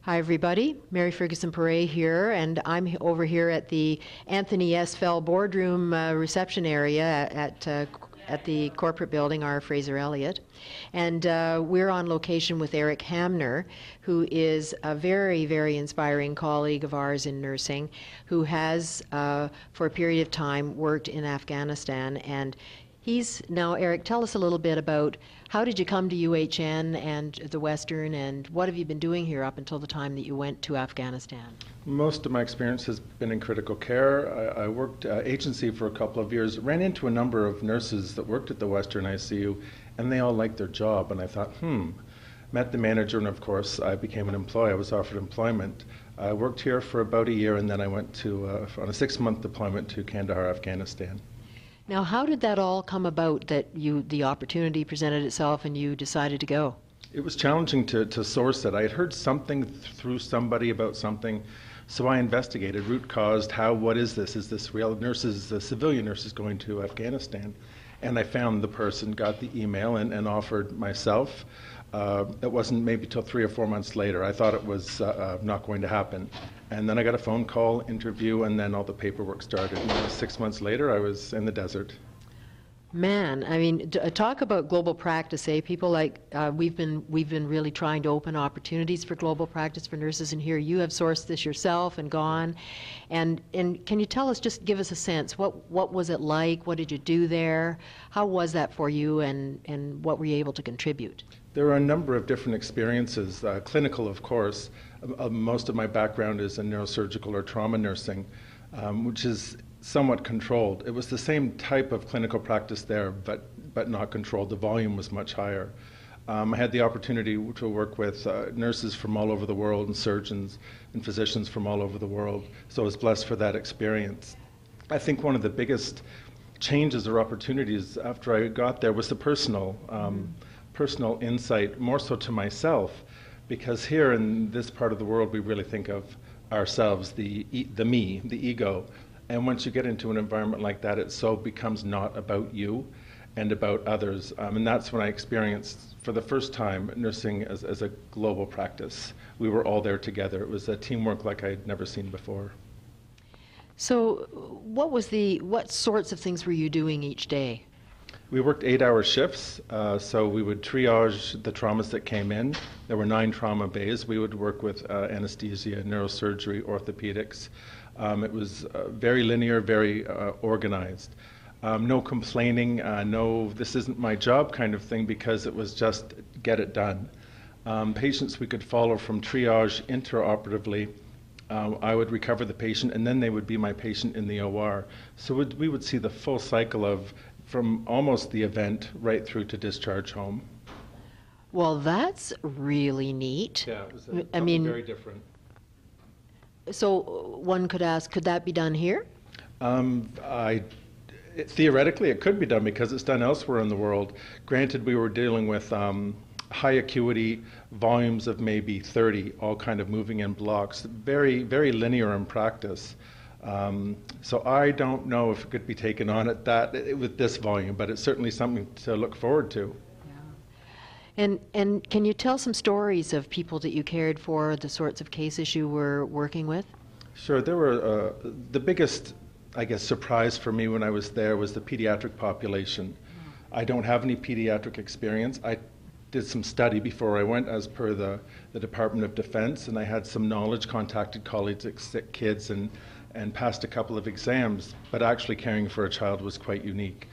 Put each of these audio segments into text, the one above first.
Hi, everybody. Mary Ferguson-Perret here, and I'm over here at the Anthony S. Fell Boardroom reception area at the corporate building, our Fraser Elliott. And we're on location with Eric Hanmer, who is a very, very inspiring colleague of ours in nursing, who has, for a period of time, worked in Afghanistan. And he's now, Eric, tell us a little bit about how did you come to UHN and the Western, and what have you been doing here up until the time that you went to Afghanistan? Most of my experience has been in critical care. I worked agency for a couple of years, ran into a number of nurses that worked at the Western ICU, and they all liked their job. And I thought, met the manager, and of course I became an employee. I was offered employment. I worked here for about a year, and then I went to on a 6-month deployment to Kandahar, Afghanistan. Now, how did that all come about, that the opportunity presented itself and you decided to go? It was challenging to source it. I had heard something through somebody about something, so I investigated, root caused, what is this? Is this real? Nurses, civilian nurses going to Afghanistan? And I found the person, got the email, and offered myself. It wasn't maybe till 3 or 4 months later. I thought it was not going to happen. And then I got a phone call, interview, and then all the paperwork started. And 6 months later, I was in the desert. Man, I mean, talk about global practice, eh? People like, we've been really trying to open opportunities for global practice for nurses, and here you have sourced this yourself and gone. And can you tell us, just give us a sense, what was it like? What did you do there? How was that for you, and what were you able to contribute? There are a number of different experiences. Clinical, of course. Most of my background is in neurosurgical or trauma nursing, which is somewhat controlled. It was the same type of clinical practice there, but not controlled. The volume was much higher. I had the opportunity to work with nurses from all over the world, and surgeons and physicians from all over the world, so I was blessed for that experience. I think one of the biggest changes or opportunities after I got there was the personal insight, more so to myself, because here in this part of the world we really think of ourselves, the me, the ego. And once you get into an environment like that, it so becomes not about you and about others. And that's when I experienced, for the first time, nursing as a global practice. We were all there together. It was a teamwork like I'd never seen before. So what sorts of things were you doing each day? We worked 8-hour shifts, so we would triage the traumas that came in. There were 9 trauma bays. We would work with anesthesia, neurosurgery, orthopedics. It was very linear, very organized. No complaining, no this isn't my job kind of thing, because it was just get it done. Patients we could follow from triage intraoperatively. I would recover the patient, and then they would be my patient in the OR. So we would see the full cycle of from almost the event right through to discharge home. Well, that's really neat. Yeah, it was very different. So one could ask, could that be done here? Theoretically, it could be done because it's done elsewhere in the world. Granted, we were dealing with high acuity volumes of maybe 30, all kind of moving in blocks, very, very linear in practice. So I don't know if it could be taken on at with this volume, but it's certainly something to look forward to. Yeah. And can you tell some stories of people that you cared for, the sorts of cases you were working with? Sure. There were the biggest, I guess, surprise for me when I was there was the pediatric population. I don't have any pediatric experience. I did some study before I went as per the Department of Defense, and I had some knowledge, contacted colleagues at sick kids, and passed a couple of exams, but actually caring for a child was quite unique.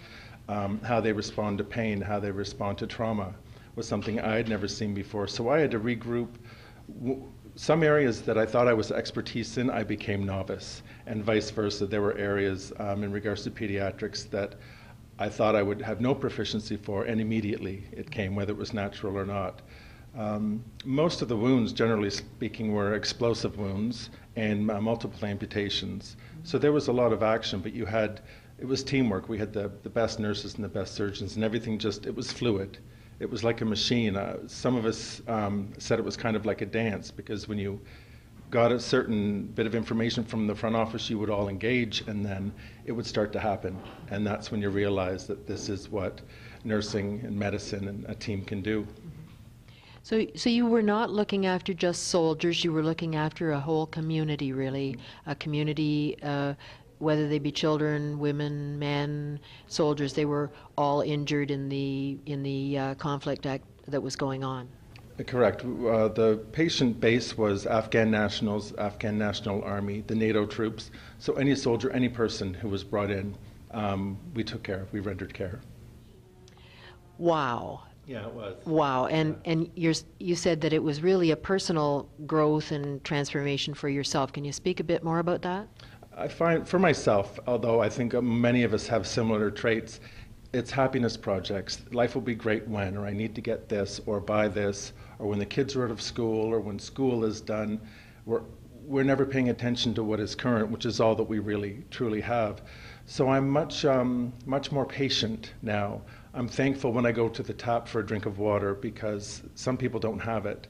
How they respond to pain, how they respond to trauma was something I had never seen before. So I had to regroup. Some areas that I thought I was expertise in, I became novice, and vice versa. There were areas in regards to pediatrics that I thought I would have no proficiency for, and immediately it came, whether it was natural or not. Most of the wounds, generally speaking, were explosive wounds and multiple amputations. So there was a lot of action, but it was teamwork. We had the best nurses and the best surgeons, and everything it was fluid. It was like a machine. Some of us said it was kind of like a dance, because when you got a certain bit of information from the front office, you would all engage, and then it would start to happen. And that's when you realize that this is what nursing and medicine and a team can do. So you were not looking after just soldiers, you were looking after a whole community, really, a community, whether they be children, women, men, soldiers, they were all injured in the conflict that was going on. Correct. The patient base was Afghan nationals, Afghan National Army, the NATO troops. So any soldier, any person who was brought in, we took care of, we rendered care. Wow. Yeah, it was. Wow, and you said that it was really a personal growth and transformation for yourself. Can you speak a bit more about that? I find, for myself, although I think many of us have similar traits, it's happiness projects. Life will be great when, or I need to get this, or buy this, or when the kids are out of school, or when school is done. We're never paying attention to what is current, which is all that we really, truly have. So I'm much more patient now. I'm thankful when I go to the tap for a drink of water because some people don't have it.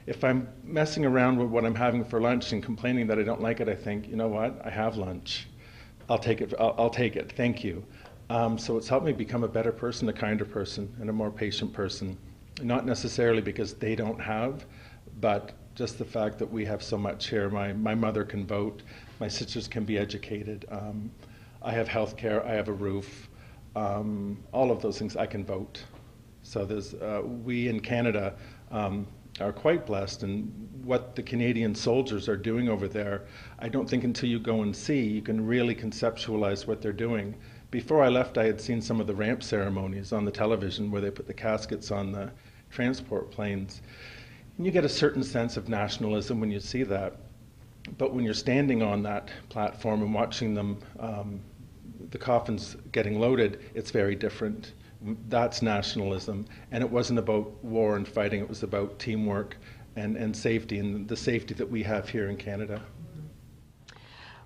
If I'm messing around with what I'm having for lunch and complaining that I don't like it, I think, you know what, I have lunch. I'll take it, I'll take it, thank you. So it's helped me become a better person, a kinder person, and a more patient person. Not necessarily because they don't have, but just the fact that we have so much here. My mother can vote, my sisters can be educated, I have health care, I have a roof, all of those things, I can vote. So there's, we in Canada are quite blessed, and what the Canadian soldiers are doing over there, I don't think until you go and see, you can really conceptualize what they're doing. Before I left, I had seen some of the ramp ceremonies on the television where they put the caskets on the transport planes. And you get a certain sense of nationalism when you see that. But when you're standing on that platform and watching them, the coffins getting loaded, it's very different. That's nationalism. And it wasn't about war and fighting, it was about teamwork and safety, and the safety that we have here in Canada.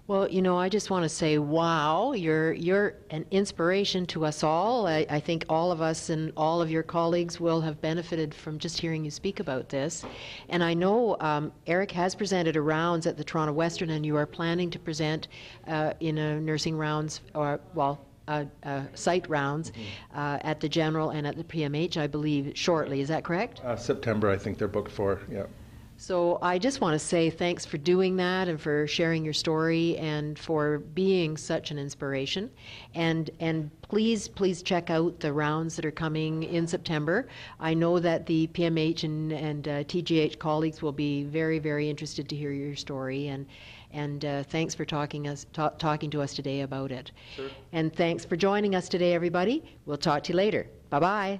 Well, you know, I just want to say, wow, you're an inspiration to us all. I think all of us and all of your colleagues will have benefited from just hearing you speak about this. And I know Eric has presented a rounds at the Toronto Western, and you are planning to present in a nursing rounds, or, well, site rounds at the General and at the PMH, I believe, shortly. Is that correct? September, I think they're booked for, yeah. So I just want to say thanks for doing that and for sharing your story and for being such an inspiration. And please check out the rounds that are coming in September. I know that the PMH and TGH colleagues will be very, very interested to hear your story. And thanks for talking to us today about it. Sure. And thanks for joining us today, everybody. We'll talk to you later. Bye-bye.